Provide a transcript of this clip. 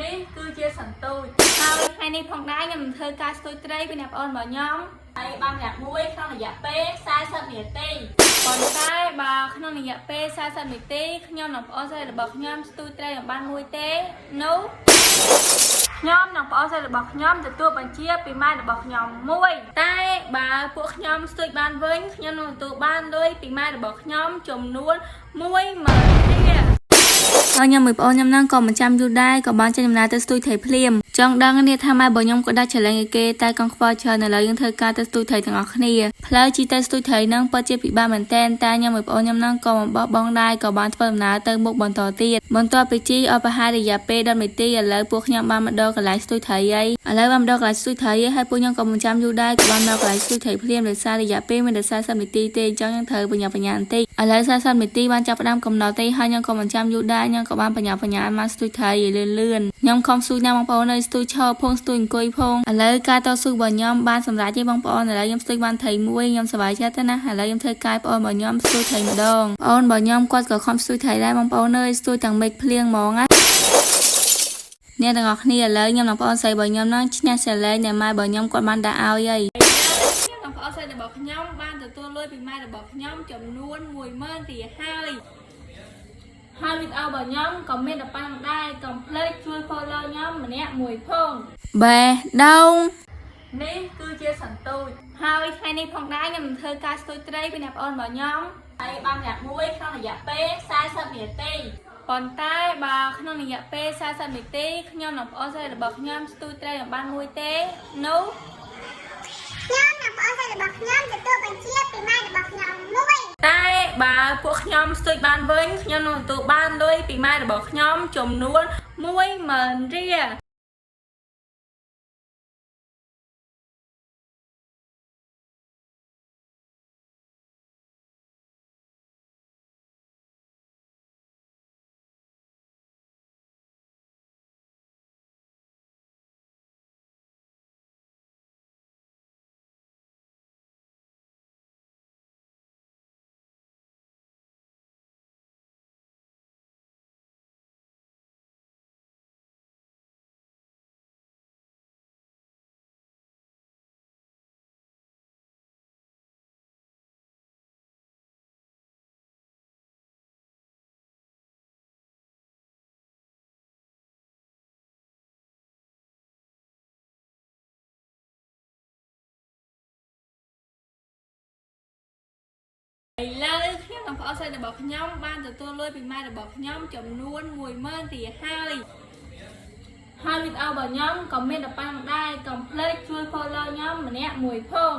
នេះគឺជាសន្ទូចហើយថ្ងៃនេះផងដែរខ្ញុំនឹងធ្វើការស្ទូចត្រីពីអ្នកប្អូនរបស់ខ្ញុំហើយបានរយៈមួយក្នុងរយៈពេល40នាទីប៉ុន្តែបើក្នុងរយៈពេល40នាទីខ្ញុំនិងប្អូនស្រីរបស់ខ្ញុំស្ទូចត្រីមិនបានមួយទេនោះខ្ញុំនិងប្អូនស្រីរបស់ខ្ញុំទទួលបញ្ជាពីម៉ែរបស់ខ្ញុំមួយតែបើពួកខ្ញុំស្ទូចបានវិញខ្ញុំនឹងទទួលបានលុយពីម៉ែរបស់ខ្ញុំចំនួន10000រៀលហើយខ្ញុំមួយប្អូនខ្ញុំហ្នឹងក៏មិនចាំយូរដែរក៏បានចេញដំណើរទៅស្ទូចត្រីភ្លាមចង់ដឹងនេះថាម៉ែរបស់ខ្ញុំក៏ដាច់ច្រឡែងឲ្យគេតែកង់ខ្វល់ច្រើនឥឡូវយើងធ្វើការទៅស្ទូចត្រីទាំងអស់គ្នាផ្លូវជីទៅស្ទូចត្រីហ្នឹងពិតជាពិបាកមែនទែនតែខ្ញុំមួយប្អូនខ្ញុំហ្នឹងក៏មិនបោះបង់ដែរក៏បានធ្វើដំណើរទៅមុខបន្តទៀតបន្ទាប់ពីជីអស់ប្រហែលរយៈពេល10នាទីឥឡូវពួកខ្ញុំបានមកដល់កន្លែងស្ទូចត្រីហើយឥឡូវបានមកដល់កន្លែងស្ទូចត្រីហើយពួកខ្ញុំក៏មិនចាំយូរដែរក៏បានមកកន្លែងស្ទូចត្រីភ្លាមដោយសាររយៈពេលមានតែ40នាទីទេអញ្ចឹងយើងត្រូវបញ្ញាបន្តិចឥឡូវ40នាទីបានចាប់ផ្ដើមកំណត់ទេហើយខ្ញុំក៏មិនចាំយូរដែរខ្ញុំក៏បានបញ្ញាមកស្ទូចត្រីឲ្យលឿនខ្ញុំខំស្ទូចណាបងប្អូននៅស្ទូចឈរផងស្ទូចអង្គុយផងឥឡូវការតស៊ូរបស់ខ្ញុំបានសម្រេចទេបងប្អូនឥឡូវខ្ញុំស្ទូចបានត្រីមួយខ្ញុំសប្បាយចិត្តណាស់ឥឡូវខ្ញុំធ្វើការប្អូនរបស់ខ្ញុំស្ទូចត្រីម្ដងប្អូនរបស់ខ្ញុំគាត់ក៏ខំស្ទូចត្រីដែរបងប្អូនអើយស្ទូចទាំងមេឃភ្លៀងហ្មងណាអ្នកទាំងអស់គ្នាឥឡូវខ្ញុំនិងប្អូនស្រីរបស់ខ្ញុំនឹងឈ្នះចាឡេងដែលម៉ែរបស់ខ្ញុំគាត់បានដាក់ឲ្យហើយខ្ញុំនិងប្អូនស្រីរបស់ខ្ញុំបានទទួលលុយពីម៉ែរបស់ខ្ញុំចំនួន10000រៀលហើយវីដេអូរបស់ខ្ញុំក៏មានតែប៉ុណ្្នឹងដែរកុំភ្លេចជួយ follow ខ្ញុំម្នាក់មួយផងបេះដូងនេះគឺជាសន្ទូចហើយថ្ងៃនេះផងដែរខ្ញុំនឹងធ្វើការស្ទូចត្រីពីអ្នកប្អូនរបស់ខ្ញុំហើយបានរយៈមួយក្នុងរយៈពេល40នាទីប៉ុន្តែបើក្នុងរយៈពេល40នាទីខ្ញុំនិងប្អូនស្រីរបស់ខ្ញុំស្ទូចត្រីមិនបានមួយទេនោះខ្ញុំនិងប្អូនស្រីរបស់ខ្ញុំទទួលបញ្ជាពីម៉ែរបស់ខ្ញុំមួយតែបើពួកខ្ញុំស្ទូចបានវិញខ្ញុំនឹងទទួលបានលុយពីម៉ែរបស់ខ្ញុំចំនួន10000រៀលឥឡូវខ្ញុំនិងប្អូនស្រីរបស់ខ្ញុំបានទទួលលុយពីម៉ែរបស់ខ្ញុំចំនួន10000រៀលហើយវីដេអូរបស់ខ្ញុំក៏មានតែប៉ុណ្្នឹងដែរកុំភ្លេចជួយ follow ខ្ញុំម្នាក់មួយផង